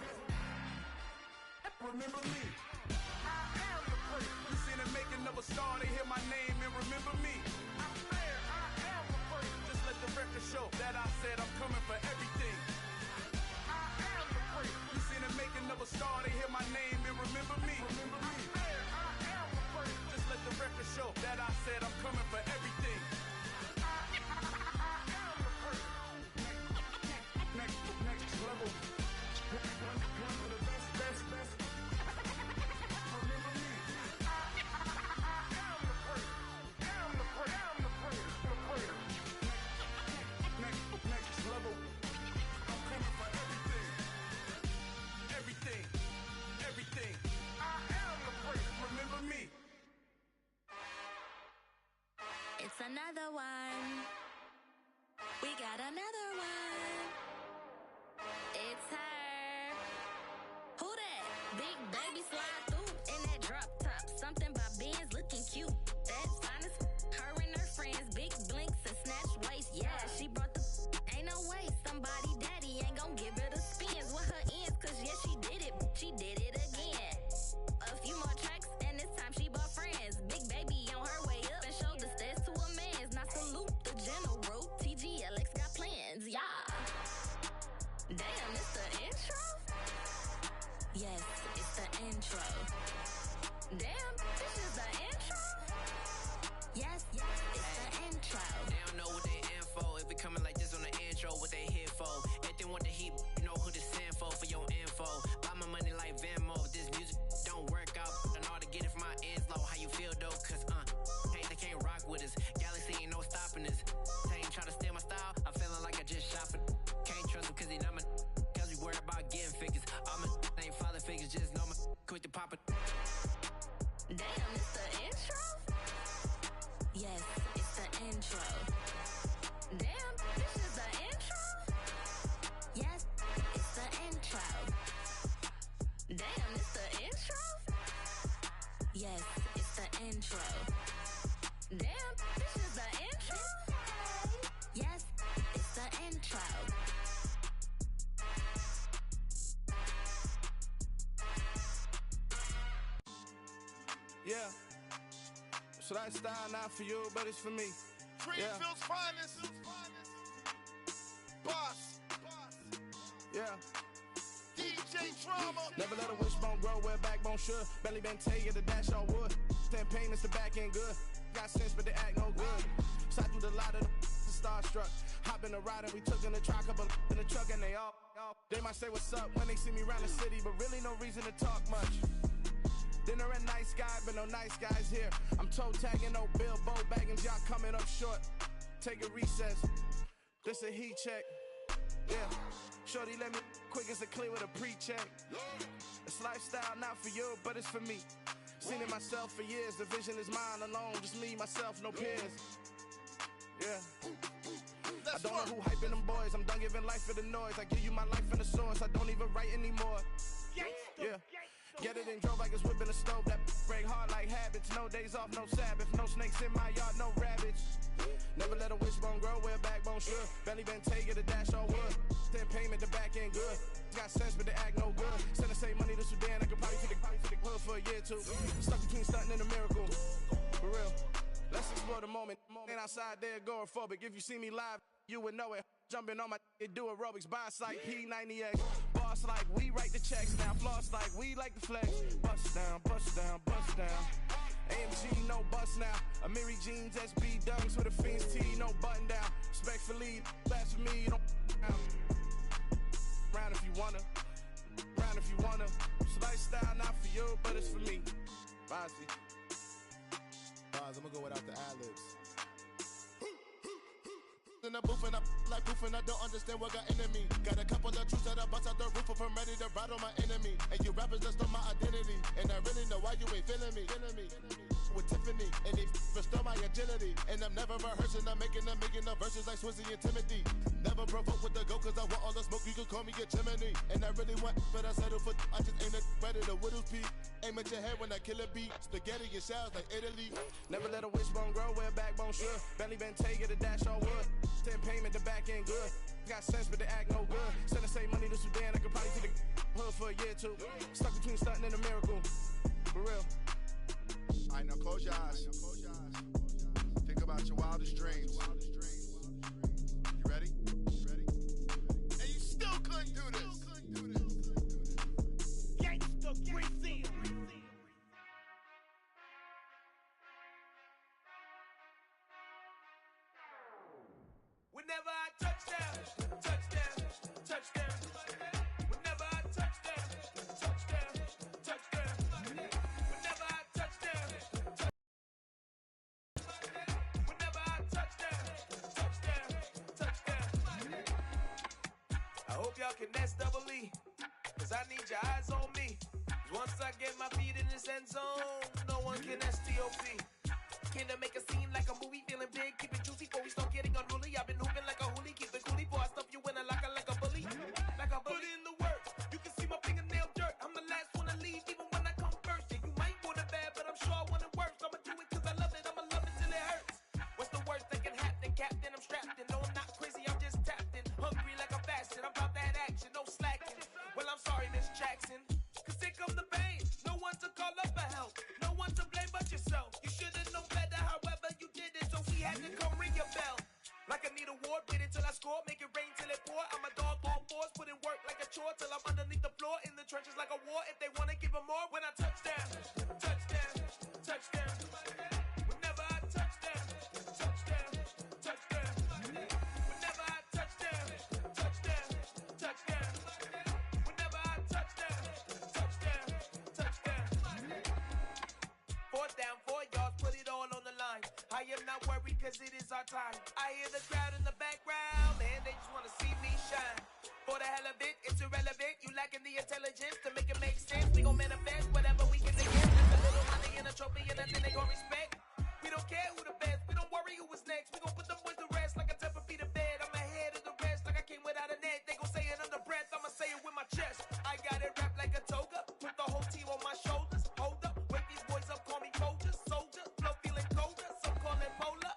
S7: Remember me. I am the place. You seen the making of a star, they hear my name and remember me. I am the place. Just let the record show that I said I'm coming for everything. I am the place. You seen the making of a star, they hear my name and remember me. I am the place. Just let the record show that I said I'm coming for everything. I am the place. Next level. One of the best. Remember me. I am the place.
S8: Big baby slide through in that drop top. Something by Benz looking cute. That's fine as her and her friends. Big blinks and snatch waist. Yeah, she brought the ain't no way. Somebody daddy ain't gon' give her the spins with her ends. Cause yeah, she did it. She did it again. A few more tracks and this time she bought friends. Big baby on her way up and showed the stairs to a man's. Now salute the general. TGLX got plans. Yeah. Damn, it's the intro? Yes, it's the intro. Damn, this is the intro? Yes, it's the intro.
S9: They don't know what they in for. If it coming like this on the intro, what they here for? If they want the heat, you know who to send for your info. Buy my money like Venmo. If this music don't work out, and all to get it from my ends low. How you feel though? Cause hey, they can't rock with us. Galaxy ain't no stopping us. They ain't try to steal my style. I'm feeling like I just shot for. Can't trust him cause he not my. Cause we worried about getting figures. All my ain't father figures, just know my quit the pop it.
S8: Damn, it's the intro? Yes, it's the intro. Damn, this is the intro? Yes, it's the intro. Damn, it's the intro? Yes, it's the intro. Damn, this is the intro? Yes, it's the intro.
S10: Yeah. So that style not for you, but it's for me.
S4: Greenfield's finest. Boss.
S10: Yeah.
S4: DJ Drama.
S10: Never let a wishbone grow where backbone should. Belly been take the dash all wood. 10 payments, the back end good. Got sense, but they act no good. So I threw the lot of the starstruck. Hop in the ride and we took in the truck, couple in the truck and they all. They might say what's up when they see me around the city, but really no reason to talk much. Dinner and nice guy, but no nice guys here. I'm toe tagging, no Bilbo baggins, y'all coming up short. Take a recess. This a heat check. Yeah. Shorty let me quick as a clear with a pre-check. It's lifestyle not for you, but it's for me. Seen it myself for years. The vision is mine alone. Just me, myself, no peers. Yeah. I don't know who hyping them boys. I'm done giving life for the noise. I give you my life in the source. I don't even write anymore. Yeah. Get it and drove like it's whipping a stove. That break hard like habits. No days off, no Sabbath. No snakes in my yard, no rabbits. Never let a wishbone grow where backbone should. Belly been take it, a dash all wood. 10 payment, the back end good. Got sense, but they act no good. Send the same money to Sudan. I could probably take the hood for a year or two. Stuck between stunting and a miracle. For real. Let's explore the moment. Ain't outside there agoraphobic. If you see me live, you would know it. Jumping on my do aerobics, boss like P90X. Boss like we write the checks now. Floss like we like the flex. Bust down, bust down, bust down. AMG, no bust now. Amiri jeans, SB dunks with a Fiends tee, no button down. Respectfully, that's for me, don't round if you wanna. Round if you wanna. It's lifestyle not for you, but it's for me. Bozzy.
S11: I'm gonna go without the ad-libs. In the booth and I like proof and I don't understand what got into me. Got a couple of truths that I bust out the roof if I'm ready to ride on my enemy. And you rappers just stole my identity. And I really know why you ain't feeling me. With Tiffany, and they restore my agility. And I'm never rehearsing, I'm making the verses like Swizzy and Timothy. Never provoke with the go, cause I want all the smoke, you can call me a chimney. And I really want, but I settle for, I just aim it ready to Whittles Peak. Aim at your head when I kill a beat. Spaghetti and shells like Italy.
S10: Never let a wishbone grow where backbone should. Belly been take it, a dash all wood. 10 payment, the back end good. Got sense, but they act no good. Send the same money to Sudan, I could probably take the hood for a year or two. Stuck between stunting and a miracle. For real.
S4: Alright, now close your eyes. Think about your wildest dreams. You ready? And you still couldn't do this. Gangsta Brazil.
S12: Whenever I touchdown, touchdown, touchdown. Whenever I touchdown, touchdown, touchdown. Whenever I touchdown, whenever I touchdown, touchdown, touchdown. I hope y'all can nest double E, cause I need your eyes on me. Once I get my feet in this end zone, no one can STOP. Can I make a scene like a movie, feeling big, keep it juicy before we start getting unruly. I've been hooping like a hoolie, keep it coolie before I stuff you in a locker like a bully. Like a bully. Put in the work, you can see my fingernail dirt. I'm the last one to leave. action, no slacking. Well, I'm sorry, Miss Jackson, cause here come the pain. No one to call up for help, no one to blame but yourself. You should've known better, however you did it, so we had to come ring your bell. Like I need a award, wait until I score, make it rain till it pour. I'm a dog, all fours, put in work like a chore till I'm underneath the floor, in the trenches like a war. If they wanna give them more, when I touch down, touchdown, touchdown. Whenever I touch down, touchdown, touchdown. Whenever I touch down, touchdown, touchdown. Whenever I touch down, touchdown, touchdown. 4th down, 4 yards, put it all on the line. I am not worried cause it is our time. I hear the crowd in the background and they just wanna see me shine. For the hell of it, it's irrelevant. You lacking the intelligence to make it make sense. We gon' manifest whatever we can get. That's a little money and a trophy and nothing they gon' respect. We don't care who the best, we don't worry who was next. We gon' put them boys to rest like a 10 feet of bed. I'm ahead of the rest like I came without a net. They gon' say it under breath, I'ma say it with my chest. I got it wrapped like a toga, put the whole team on my shoulders. Hold up, wake these boys up, call me Folger, soldier, flow feeling colder, some call it polar.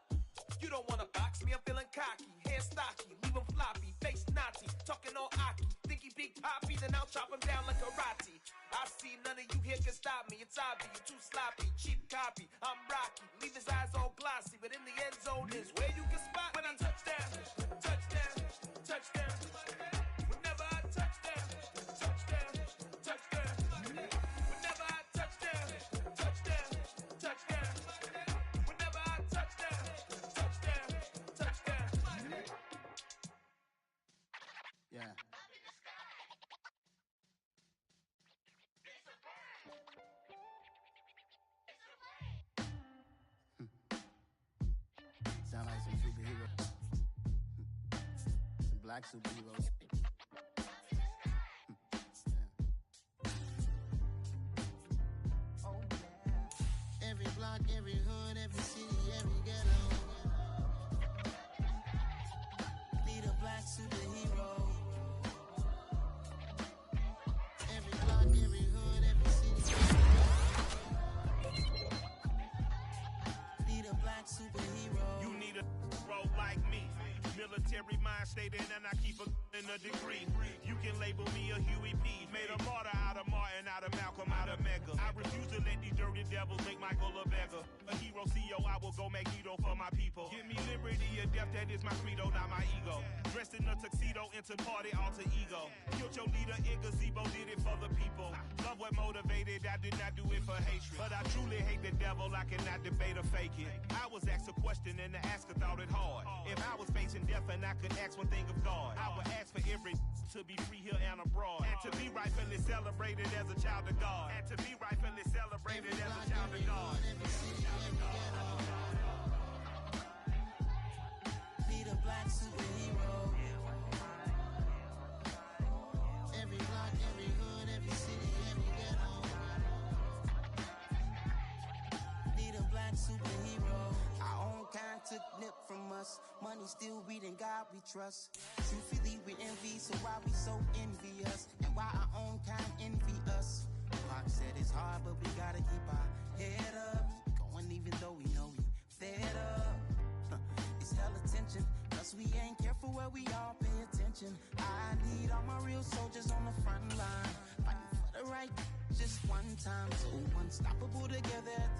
S12: You don't wanna box me, I'm feeling cocky, hair stocky, leave him floppy, face naughty, talking all aki, think he big poppy, then I'll chop him down like karate. I see none of you here can stop me, it's obvious, you too sloppy, cheap copy, I'm rocky, leave his eyes all glossy, but in the end zone is where you can spot when I touch down, touchdown, touchdown. Whenever I touch down, touchdown, touchdown. Whenever I touch down, touchdown, touchdown. Whenever I touch down, touchdown, touchdown.
S13: Yeah. Sound like some superheroes. Some black superheroes. Oh, yeah. Every block, every hood, every city, every ghetto. Need a black superhero. Every block, every hood, every city. Need a black superhero.
S14: You need a role like me. Military mind stated and I keep in a degree. You can label me a Huey P. Made a martyr out of Martin, out of Malcolm, out of Mega. I refuse to let these dirty devils make Michael a beggar. A hero CEO, I will go Magneto for my people. Give me liberty or death, that is my credo, not my ego. Dressed in a tuxedo, into party, alter ego. Killed your leader in gazebo, did it for the people. Love what motivated, I did not do it for hatred. But I truly hate the devil, I cannot debate or fake it. I was asked a question and the asker thought it hard. If I was facing death and I could ask one thing of God, I would ask for every to be free here and abroad, and to be rightfully celebrated as a child of God, and to be rightfully celebrated as a child of God.
S13: Need a black superhero. Every block, every hood, every city, every ghetto. Need a black superhero. Our own kind took nip from us. Money still reading, God we trust. Truthfully we envy, so why we so envious? And why our own kind envy us? Pac said it's hard, but we gotta keep our head up. Going even though we know we fed up. It's hella tension, cause we ain't careful where we all pay attention. I need all my real soldiers on the front line, fighting for the right just one time. So unstoppable together at